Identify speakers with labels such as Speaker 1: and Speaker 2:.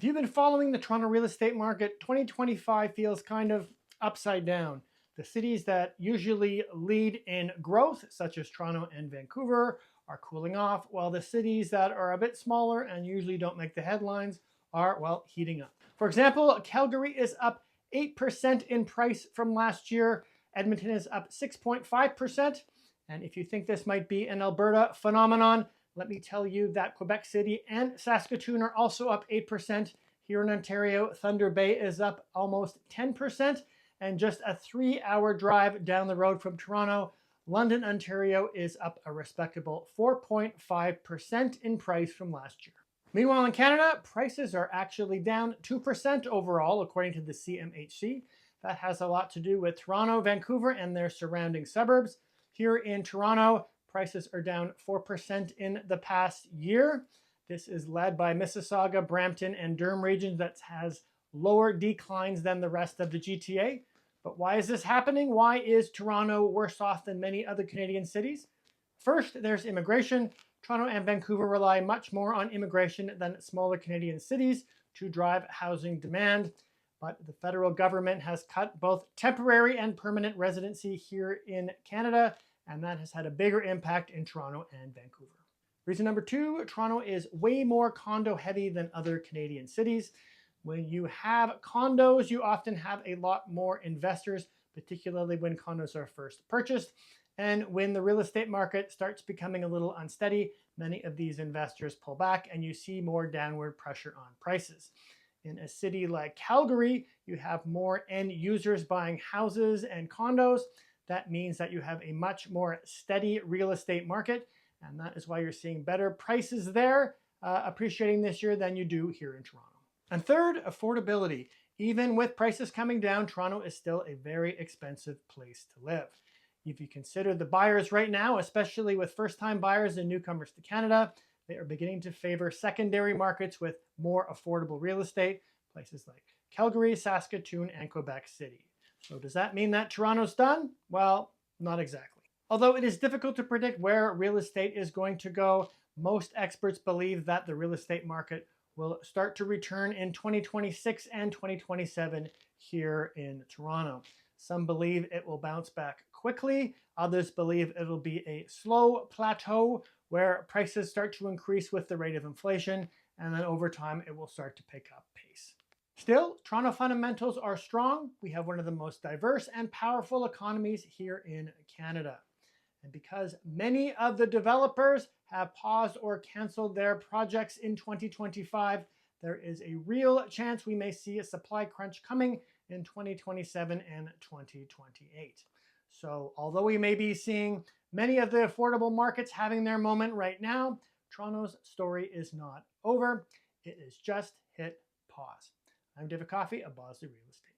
Speaker 1: If you've been following the Toronto real estate market, 2025 feels kind of upside down. The cities that usually lead in growth, such as Toronto and Vancouver, are cooling off, while the cities that are a bit smaller and usually don't make the headlines are, well, heating up. For example, Calgary is up 8% in price from last year. Edmonton is up 6.5%. And if you think this might be an Alberta phenomenon, let me tell you that Quebec City and Saskatoon are also up 8%. Here in Ontario, Thunder Bay is up almost 10%. And just a 3-hour drive down the road from Toronto, London, Ontario is up a respectable 4.5% in price from last year. Meanwhile, in Canada, prices are actually down 2% overall, according to the CMHC. That has a lot to do with Toronto, Vancouver, and their surrounding suburbs. Here in Toronto, prices are down 4% in the past year. This is led by Mississauga, Brampton, and Durham regions that has lower declines than the rest of the GTA. But why is this happening? Why is Toronto worse off than many other Canadian cities? First, there's immigration. Toronto and Vancouver rely much more on immigration than smaller Canadian cities to drive housing demand. But the federal government has cut both temporary and permanent residency here in Canada, and that has had a bigger impact in Toronto and Vancouver. Reason number two, Toronto is way more condo heavy than other Canadian cities. When you have condos, you often have a lot more investors, particularly when condos are first purchased. And when the real estate market starts becoming a little unsteady, many of these investors pull back and you see more downward pressure on prices. In a city like Calgary, you have more end users buying houses and condos. That means that you have a much more steady real estate market, and that is why you're seeing better prices there appreciating this year than you do here in Toronto. And third, affordability. Even with prices coming down, Toronto is still a very expensive place to live. If you consider the buyers right now, especially with first-time buyers and newcomers to Canada, they are beginning to favor secondary markets with more affordable real estate, places like Calgary, Saskatoon, and Quebec City. So does that mean that Toronto's done? Well, not exactly. Although it is difficult to predict where real estate is going to go, most experts believe that the real estate market will start to return in 2026 and 2027 here in Toronto. Some believe it will bounce back quickly. Others believe it'll be a slow plateau where prices start to increase with the rate of inflation, and then over time it will start to pick up pace. Still, Toronto fundamentals are strong. We have one of the most diverse and powerful economies here in Canada. And because many of the developers have paused or canceled their projects in 2025, there is a real chance we may see a supply crunch coming in 2027 and 2028. So although we may be seeing many of the affordable markets having their moment right now, Toronto's story is not over. It is just hit pause. I'm David Coffey of Bosley Real Estate.